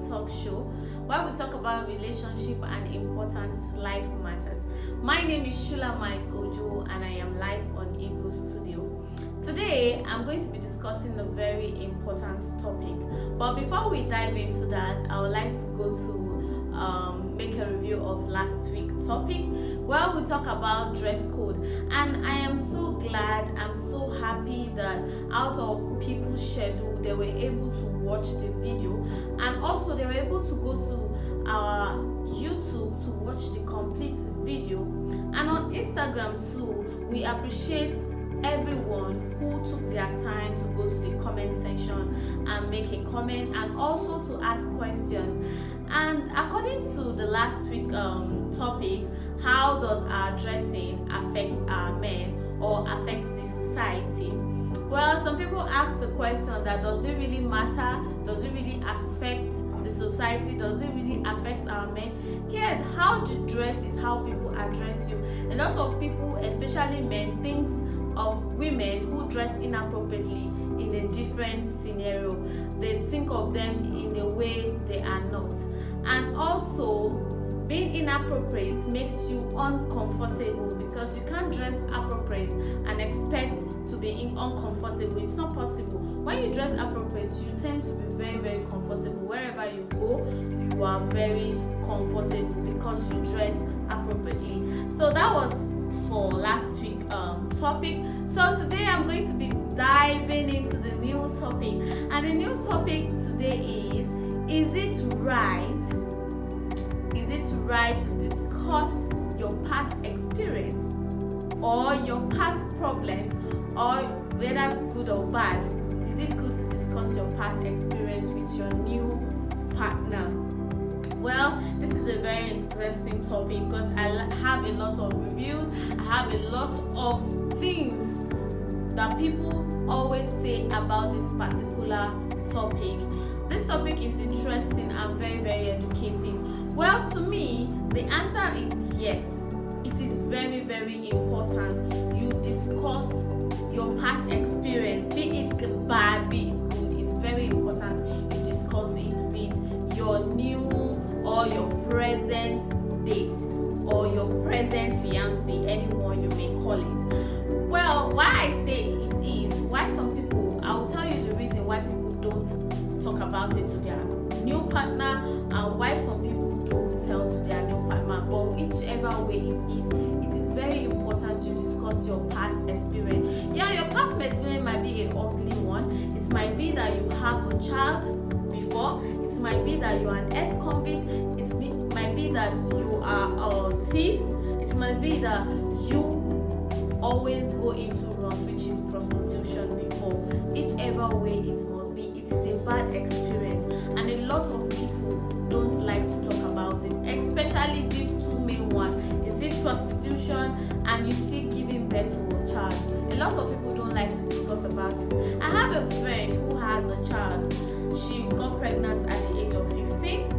talk show where we talk about relationship and important life matters. My name is Shulamite Ojo and I am live on Eagle Studio. Today, I'm going to be discussing a very important topic. But before we dive into that, I would like to go to make a review of last week's topic where we talk about dress code. And I am so glad, I'm so happy that out of people's schedule, they were able to watch the video, and also they were able to go to our YouTube to watch the complete video. And on Instagram too, we appreciate everyone who took their time to go to the comment section and make a comment and also to ask questions. And according to the last week topic, how does our dressing affect our men or affect the society? Well, some people ask the question that does it really matter? Does it really affect the society? Does it really affect our men? Yes, how you dress is how people address you. A lot of people, especially men, think of women who dress inappropriately in a different scenario. They think of them in a way they are not. And also, being inappropriate makes you uncomfortable because you can't dress appropriate and expect to be uncomfortable. It's not possible. When you dress appropriate, you tend to be very, very comfortable. Wherever you go, you are very comfortable because you dress appropriately. So that was for last week topic. So today I'm going to be diving into the new topic, and the new topic today is it right to discuss your past experience or your past problems, or whether good or bad? Is it good to discuss your past experience with your new partner? Well, this is a very interesting topic because I have a lot of reviews. I have a lot of things that people always say about this particular topic. This topic is interesting and very, very educating. Well, to me, the answer is yes. It is very, very important you discuss your past experience, be it bad, be it good. It's very important you discuss it with your new or your present date or your present fiancé, anyone you may call it. Well, why I say it is, why some people, I'll tell you the reason why people don't talk about it to their new partner and why some people don't tell to their new partner. But whichever way it is very important to discuss your past experience. Yeah, your past experience might be an ugly one. It might be that you have a child before. It might be that you are an ex-convict. It might be that you are a thief. It might be that you always go into wrongs, which is prostitution before. Whichever way it must be, it is a bad experience, and a lot of people don't like to talk about it, especially these two main ones. Is it prostitution and you still giving birth to a child? A lot of people don't like to discuss about it. I have a friend who has a child. She got pregnant at the age of 15.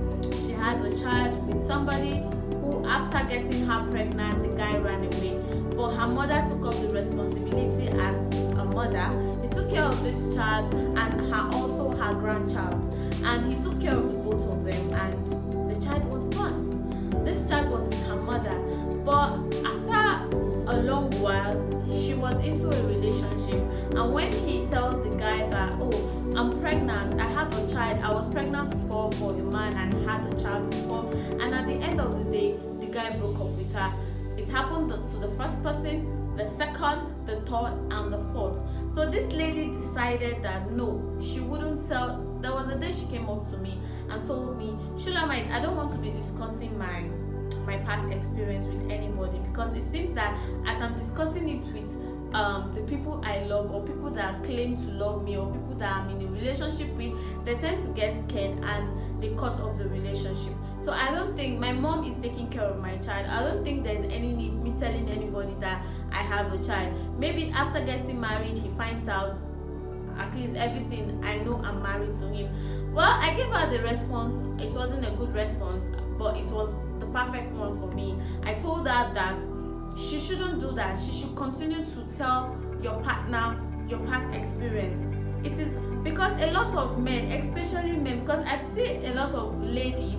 She has a child with somebody who, after getting her pregnant, the guy ran away. But her mother took up the responsibility as a mother. He took care of this child and also her grandchild. And he took care of the both of them, and the child was born. This child was with her mother. But after a long while, she was into a relationship. And when he told the guy that, oh, I'm pregnant, I have a child, I was pregnant before for a man and had a child before, and at the end of the day, the guy broke up with her. It happened to the first person, the second, the third, and the fourth. So this lady decided that no, she wouldn't tell. There was a day she came up to me and told me, Shulamite, I don't want to be discussing my past experience with anybody, because it seems that as I'm discussing it with the people I love, or people that claim to love me, or people that I'm in a relationship with, they tend to get scared and they cut off the relationship. So I don't think, my mom is taking care of my child. I don't think there's any need me telling anybody that I have a child. Maybe after getting married, he finds out at least everything. I know I'm married to him. Well, I gave her the response. It wasn't a good response, but it was the perfect one for me. I told her that she shouldn't do that. She should continue to tell your partner your past experience. It is because a lot of men, especially men, because I've seen a lot of ladies,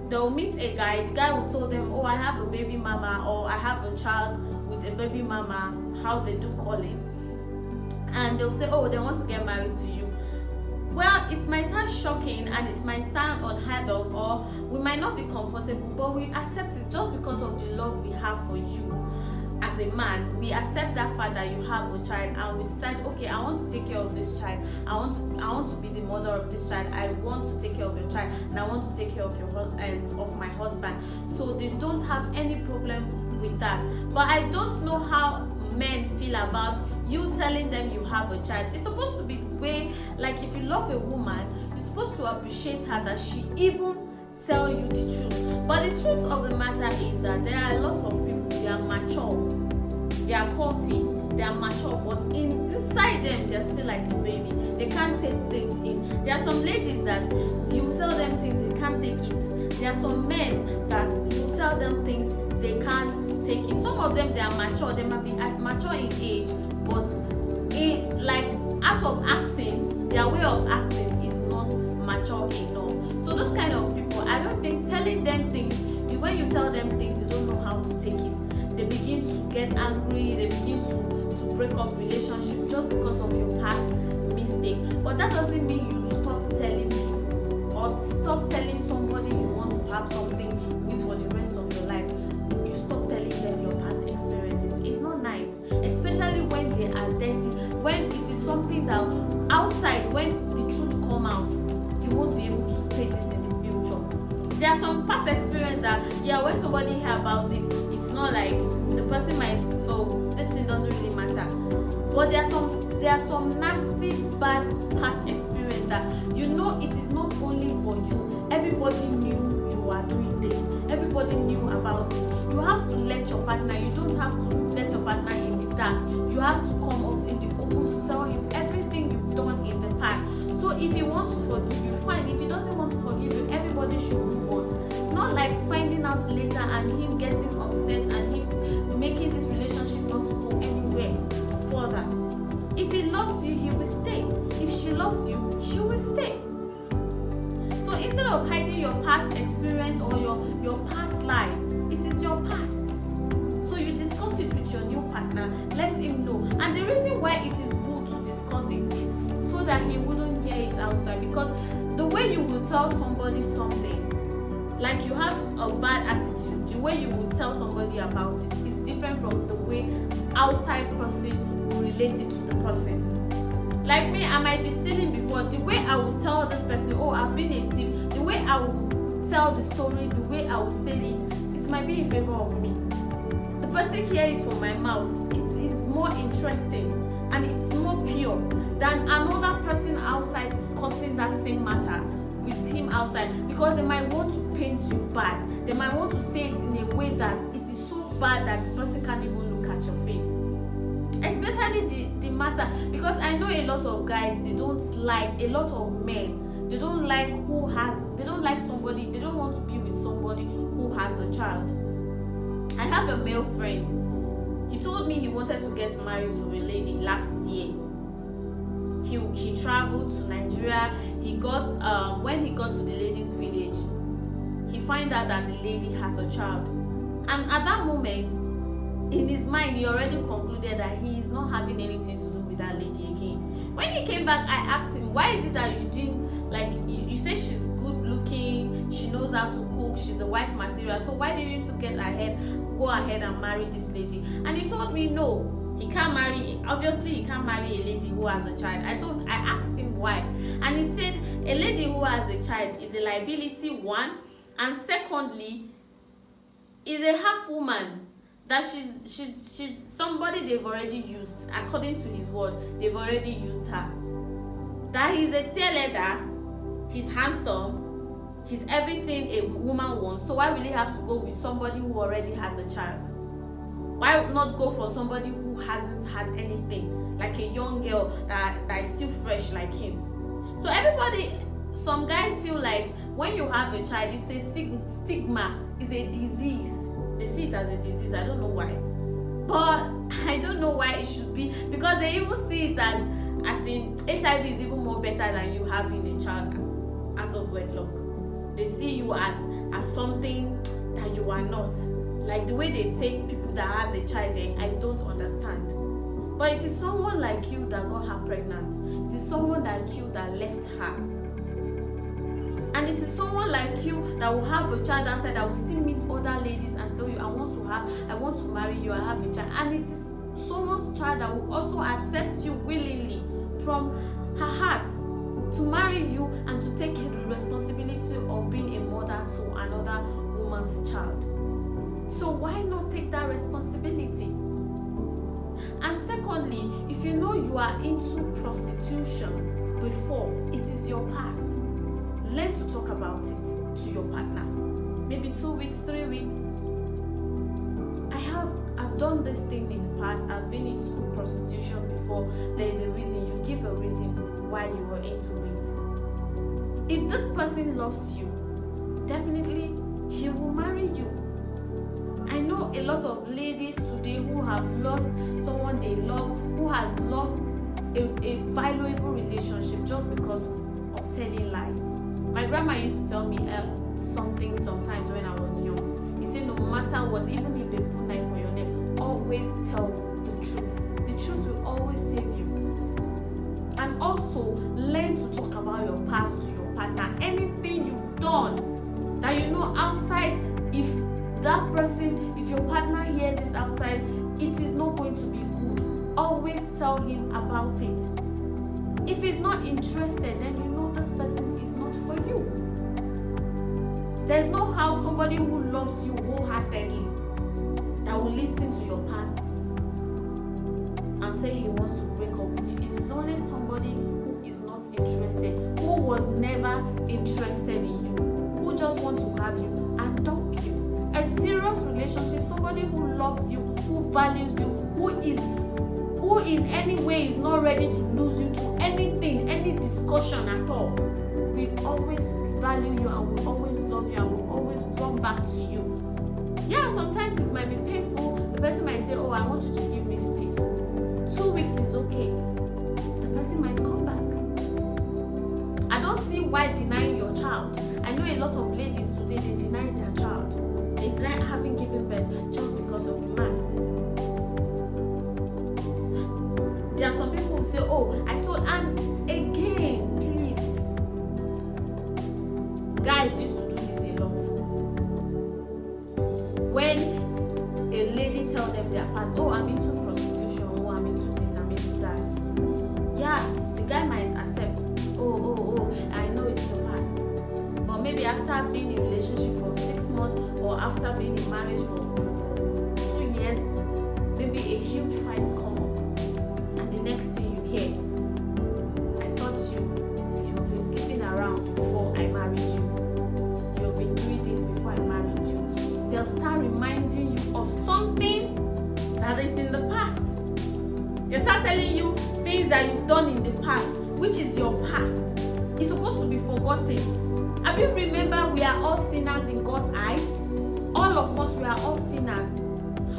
they'll meet a guy, the guy will tell them, oh, I have a baby mama, or I have a child with a baby mama, how they do call it, and they'll say, oh, they want to get married to you. Well, it might sound shocking and it might sound unheard of, or we might not be comfortable, but we accept it just because of the love we have for you. As a man, we accept that fact that you have a child, and we decide, okay, I want to take care of this child. I want to be the mother of this child. I want to take care of your child, and I want to take care of of my husband. So they don't have any problem with that. But I don't know how men feel about you telling them you have a child. It's supposed to be the way, like if you love a woman, you're supposed to appreciate her that she even tell you the truth. But the truth of the matter is that there are a lot of people, they are mature, they are 40, they are mature, but inside them they're still like a baby. They can't take things in. There are some ladies that you tell them things, they can't take it. There are some men that you tell them things, they can't take it. Some of them, they are mature, they might be mature in age, but out of acting, their way of acting is not mature enough. So those kind of people, I don't think telling them things, when you tell them things, they don't know how to take it. They begin to get angry, they begin to break up relationship just because of your past mistake. But that doesn't mean you stop telling people or stop telling somebody you want to have something with for the rest of your life. You stop telling them your past experiences. It's not nice, especially when they are dirty, when it is something that outside, when the truth come out, you won't be able to state it in the future. There are some past experience that, when somebody hear about it, it's not like the person might, oh, this thing doesn't really matter. But there are some nasty, bad past experience that it is not only for you. Everybody knew you are doing this. Everybody knew about it. You have to let your partner. You don't have to let your partner in the dark. You have to come up in the open to tell him everything you've done in the past. So if he wants to forgive you, fine. If he doesn't want to forgive you, everybody should move on. Not like finding out later and him getting upset and him making this relationship not to go anywhere further. If he loves you, he will stay. If she loves you, she will stay. So instead of hiding your past experience or your past life, it is your past. So you discuss it with your new partner, let him know. And the reason why it is good to discuss it is so that he wouldn't hear it outside. Because the way you will tell somebody something, like you have a bad attitude, the way you will tell somebody about it is different from the way outside person will relate it to the person. Like me, I might be stealing before. The way I will tell this person, oh, I've been a thief, the way I will tell the story, the way I will state it might be in favor of me. The person hear it from my mouth, it is more interesting and it's more pure than another person outside discussing that same matter with him outside, because they might want to paint you bad. They might want to say it in a way that it is so bad that the person can't even look at your face. Especially the matter, because I know a lot of guys, they don't like, a lot of men, they don't like somebody, they don't want to be with somebody who has a child. I have a male friend. He told me he wanted to get married to a lady last year. He traveled to Nigeria. When he got to the lady's village, he found out that the lady has a child. And at that moment, in his mind, he already concluded that he is not having anything to do with that lady again. When he came back, I asked him, why is it that you didn't, like, you say she's good looking, she knows how to cook, she's a wife material, so why didn't you go ahead and marry this lady? And he told me, no, he can't marry a lady who has a child. I asked him why, and he said a lady who has a child is a liability, one, and secondly, is a half woman. That she's somebody they've already used. According to his word, they've already used her. That he's a cheerleader, he's handsome, he's everything a woman wants. So why will he have to go with somebody who already has a child? Why not go for somebody who hasn't had anything, like a young girl that is still fresh like him? So some guys feel like when you have a child, it's a stigma, it's a disease. They see it as a disease. I don't know why, but I don't know why it should be, because they even see it as As in, HIV is even more better than you having a child out of wedlock. They see you as something that you are not. Like the way they take people that has a child, I don't understand. But it is someone like you that got her pregnant. It is someone like you that left her. And it is someone like you that will have a child outside, that will still meet other ladies and tell you, I want to marry you, I have a child. And it is someone's child that will also accept you willingly from her heart to marry you and to take the responsibility of being a mother to another woman's child. So why not take that responsibility? And secondly, if you know you are into prostitution before, it is your past. Learn to talk about it to your partner. Maybe 2 weeks, 3 weeks. I've done this thing in the past. I've been into prostitution before. There is a reason. You give a reason why you were into it. If this person loves you, definitely he will marry you. I know a lot of ladies today who have lost someone they love, who has lost a valuable relationship just because of telling lies. My grandma used to tell me something sometimes when I was young. He said, no matter what, even if they put knife on your neck, always tell the truth. The truth will always save you. And also, learn to talk about your past to your partner. Anything you've done that you know outside, if that person, if your partner hears this outside, it is not going to be good. Always tell him about it. If he's not interested, then you know this person is not for you. There's no how somebody who loves you wholeheartedly that will listen to your past and say he wants to break up with you. It is only somebody who is not interested, who was never interested in you, who just wants to have you and dump you. A serious relationship, somebody who loves you, who values you, who in any way is not ready to lose you to anything, any discussion at all, will always value you and will always love you and will always run back to you. Yeah, sometimes it might be painful. The person might say, oh, I want you to give me space. 2 weeks is okay. The person might come back. I don't see why denying your child. I know a lot of ladies today, they deny their child. They deny having given birth just because of the man. There are some people who say, oh, I told, and again, please. Guys used to do this a lot. When a lady tells them their past, oh, I'm into prostitution, oh, I'm into this, I'm into that. Yeah, the guy might accept, oh, I know it's your past. But maybe after being in a relationship for 6 months or after being in marriage for 2 years, maybe a huge fight come up. And the next thing you hear, I thought you've been sleeping around before I married you. You've been doing this before I married you. They'll start reminding you of something that is in the past. They start telling you things that you've done in the past, which is your past. It's supposed to be forgotten. Have you remember we are all sinners in God's eyes? All of us, we are all sinners.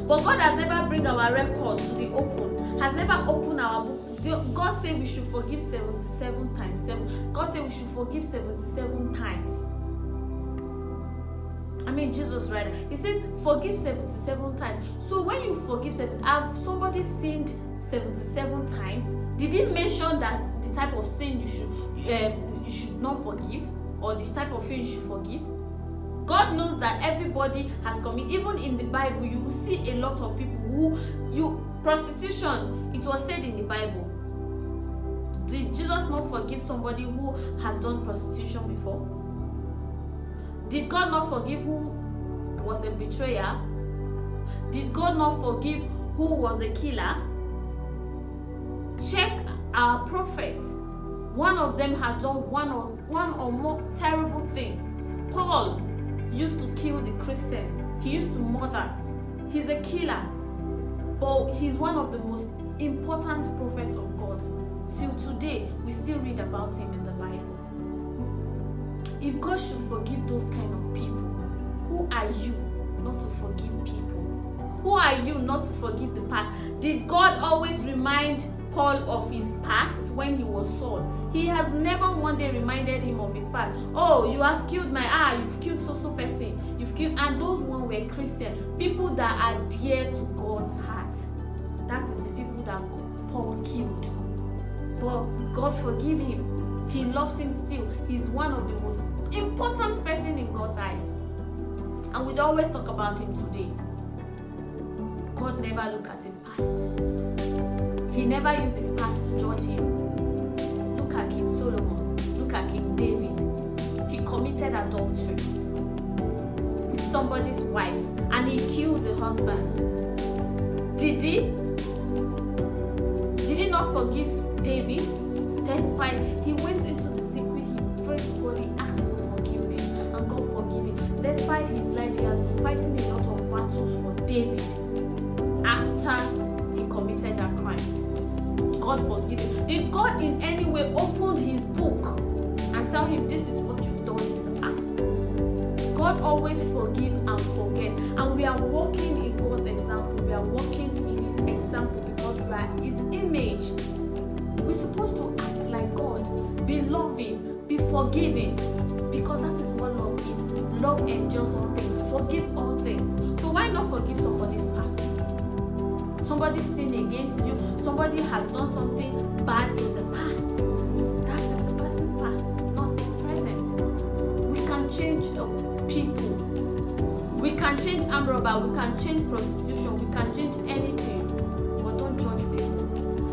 But God has never bring our record to the open, has never opened our book. God said we should forgive 77 times 7. God said we should forgive 77 times. I mean, Jesus, right? He said forgive 77 times. So when you forgive 77, have somebody sinned 77 times? Did he mention that the type of sin you should not forgive, or the type of thing you should forgive? God knows that everybody has committed. Even in the Bible, you will see a lot of people who prostitution. It was said in the Bible. Did Jesus not forgive somebody who has done prostitution before? Did God not forgive who was a betrayer? Did God not forgive who was a killer? Check our prophets. One of them had done one or more terrible thing. Paul used to kill the Christians. He used to murder. He's a killer. But he's one of the most important prophets of God. Till today, we still read about him in the Bible. If God should forgive those kind of people, who are you not to forgive people? Who are you not to forgive the past? Did God always remind Paul of his past when he was Saul? He has never one day reminded him of his past. Oh, you have killed you've killed so person. You've killed, and those ones were Christian. People that are dear to God's heart. That is the people that Paul killed. But God forgive him. He loves him still. He's one of the most important person in God's eyes. And we'd always talk about him today. God never looked at his past. He never used his past to judge him. Look at King Solomon. Look at King David. He committed adultery with somebody's wife and he killed the husband. Did he? Did he not forgive David? Despite he went into the secret, he prayed to God, he asked for forgiveness, and God forgave him. Despite his life, he has been fighting a lot of battles for David after he committed that crime. God forgive him. Did God in any way open his book and tell him this is what you've done in the past? God always forgive and forget, and we are walking in God's example. We are walking in his example because we are his image. We're supposed to act like God, be loving, be forgiving, because that is what love is. Love endures all things, forgives all things. So why not forgive somebody's past? Somebody sinned against you, somebody has done something bad in the past. That is the person's past, not his present. We can change people. We can change armed robbery, we can change prostitution, we can change anything, but don't judge people.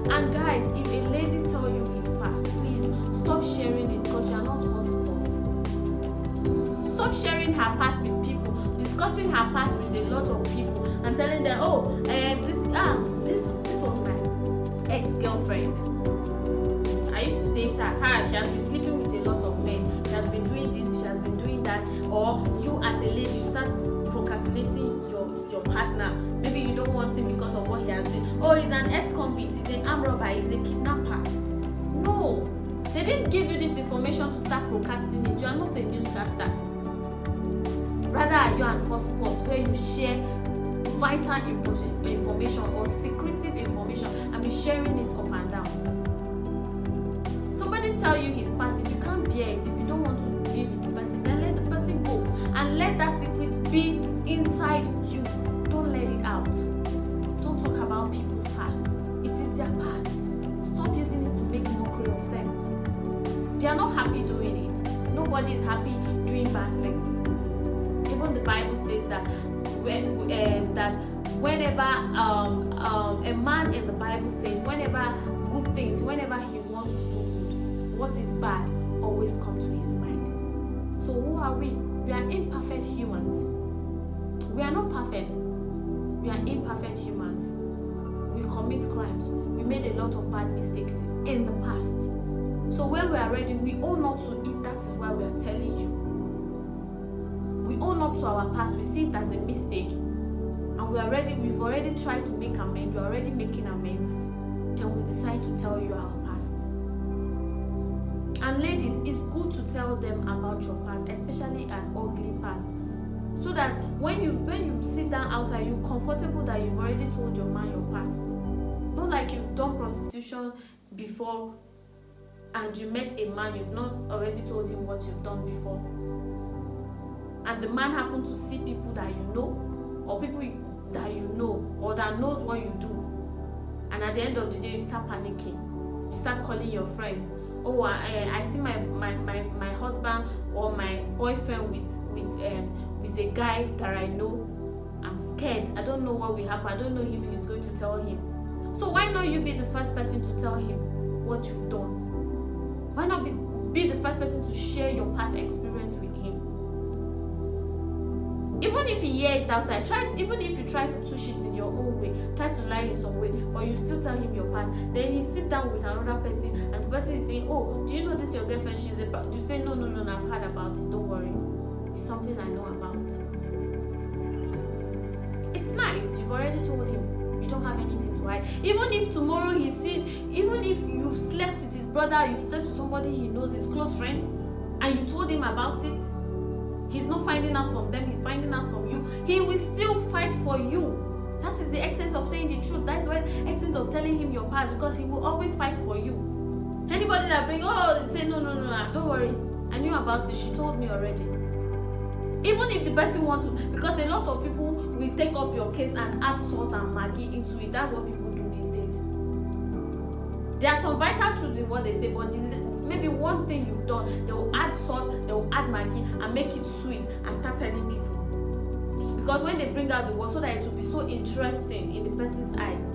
And guys, if a lady tell you his past, please stop sharing it because you are not hotspot. Stop sharing her past with people, discussing her past with a lot of people, and telling them, oh, this was my ex-girlfriend. I used to date her. She has been sleeping with a lot of men. She has been doing this, she has been doing that. Or you as a lady, you start procrastinating your partner. Maybe you don't want him because of what he has done. Oh, he's an ex-convict, he's an armed robber, he's a kidnapper. No, they didn't give you this information to start procrastinating. You are not a newscaster. Rather, are you an hotspot where you share vital information or secretive information and be sharing it up and down. Somebody tell you his past, if you can't bear it, if you don't want to be with the person, then let the person go and let that secret be inside you. Don't let it out. Don't talk about people's past. It is their past. Stop using it to make mockery of them. They are not happy doing it. Nobody is happy doing bad things. Even the Bible says that whenever a man in the Bible says whenever good things, whenever he wants to do good, what is bad always comes to his mind. So who are we? We are imperfect humans. We are not perfect. We are imperfect humans. We commit crimes. We made a lot of bad mistakes in the past. So when we are ready, we owe not to it. That is why we are telling you. We own up to our past, we see it as a mistake, and we've already tried to make amends, we're already making amends, then we decide to tell you our past. And ladies, it's good to tell them about your past, especially an ugly past, so that when you sit down outside, you're comfortable that you've already told your man your past. Not like you've done prostitution before and you met a man, you've not already told him what you've done before. And the man happened to see people that you know, or people that you know, or that knows what you do. And at the end of the day, you start panicking. You start calling your friends. Oh, I see my husband or my boyfriend with a guy that I know. I'm scared. I don't know what will happen. I don't know if he's going to tell him. So why not you be the first person to tell him what you've done? Why not be the first person to share your past experience with him? Even if you hear it outside, even if you try to tush it in your own way, try to lie in some way, but you still tell him your past, then he sit down with another person and the person is saying, oh, do you know this your girlfriend? She's about. You say, no, I've heard about it, don't worry. It's something I know about. It's nice, you've already told him. You don't have anything to hide. Even if tomorrow he sees, even if you've slept with his brother, you've slept with somebody he knows, his close friend, and you told him about it, he's not finding out from them, he's finding out from you. He will still fight for you. That is the essence of saying the truth. That is the essence of telling him your past, because he will always fight for you. Anybody that say no, don't worry, I knew about it, she told me already. Even if the person wants to, because a lot of people will take up your case and add salt and Maggi into it. That's what people do these days. There are some vital truths in what they say, but maybe one thing you've done, they will add salt, they will add Maggi and make it sweet and start telling people. Because when they bring out the word, so that it will be so interesting in the person's eyes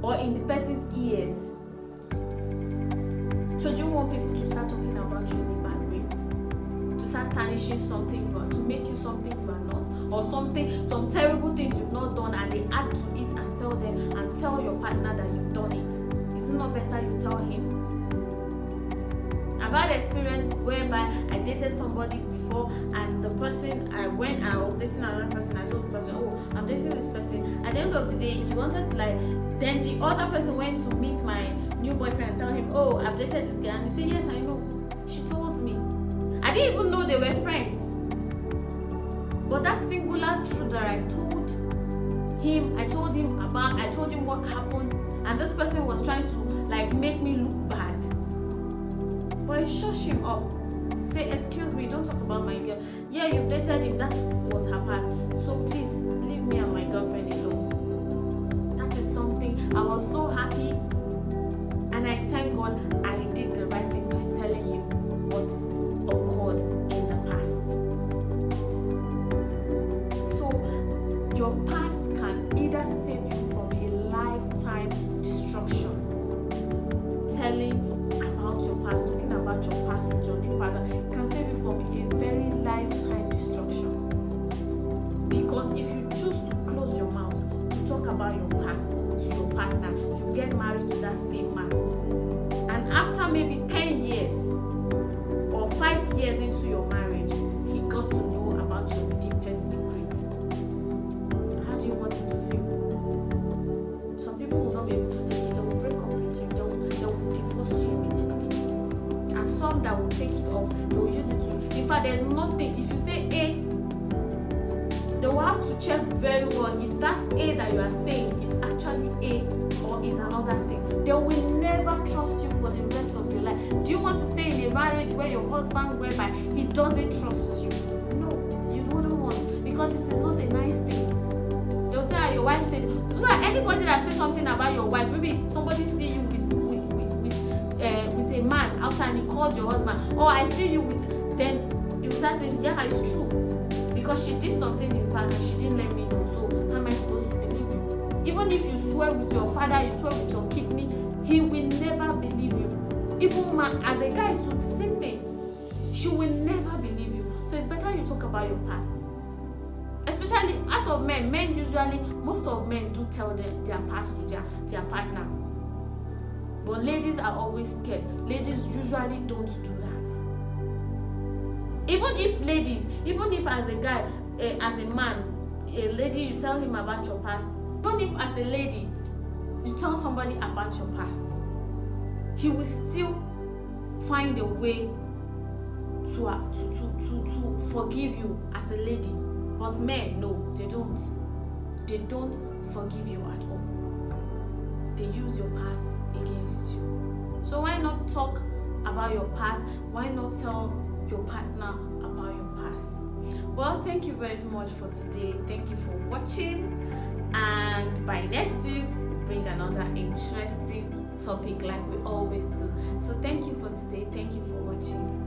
or in the person's ears. So do you want people to start talking about you in a bad way? To start tarnishing something you are, to make you something you are not, or some terrible things you've not done, and they add to it and tell them and tell your partner that you've done it. Is it not better you tell him? I've had experience whereby I dated somebody before, and the person, when I was dating another person, I told the person, oh, I'm dating this person. At the end of the day, he wanted to then the other person went to meet my new boyfriend and tell him, oh, I've dated this guy, and he said, yes, I know. She told me. I didn't even know they were friends. But that singular truth that I told him what happened, and this person was trying to make me look bad. But I shush him up. Say, excuse me, don't talk about my girl. Yeah, you dated him, that was her past. So please leave me and my girlfriend alone. That is something. I was so happy, and I thank God I did the right thing by telling him what occurred in the past. So your past can either save you from a lifetime destruction. Telling about your past, talking about your past with your new partner, can save you from a very lifetime destruction. Because if you choose to close your mouth to talk about your past to your partner, you get married to that same man, and after maybe 10 years or 5 years into your marriage, he got to know about your deepest secret. How do you want him to feel? Some people will not be able to take it. They will break up with you. They will divorce you immediately. And some that will take it up, they will use it to. In fact, there's nothing. If you say A, they will have to check very well if that A that you are saying is actually A or is another thing. They will never trust you for the rest of your life. Do you want to stay in a marriage where your husband, whereby he doesn't trust you? No, you wouldn't want, because it is not a nice thing. They'll say, your wife said. So anybody that says something about your wife, maybe somebody see you with a man outside and he called your husband, or I see you with, then you start saying, yeah, it's true, because she did something in the past and she didn't let me know. So how am I supposed to believe you? Even if you swear with your father, you swear with your kidney, he will never believe you. Even man, as a guy too, the same thing. She will never believe you. So it's better you talk about your past. Especially out of men usually, most of men do tell their past to their partner. But ladies are always scared. Ladies usually don't do that. Even if as a guy, as a man, a lady, you tell him about your past. Even if as a lady, you tell somebody about your past, he will still find a way to forgive you as a lady. But men, no, they don't. They don't forgive you at all. They use your past against you. So why not talk about your past? Why not tell your partner about your past? Well, thank you very much for today. Thank you for watching. And by next week, we'll bring another interesting topic like we always do. So thank you for today. Thank you for watching.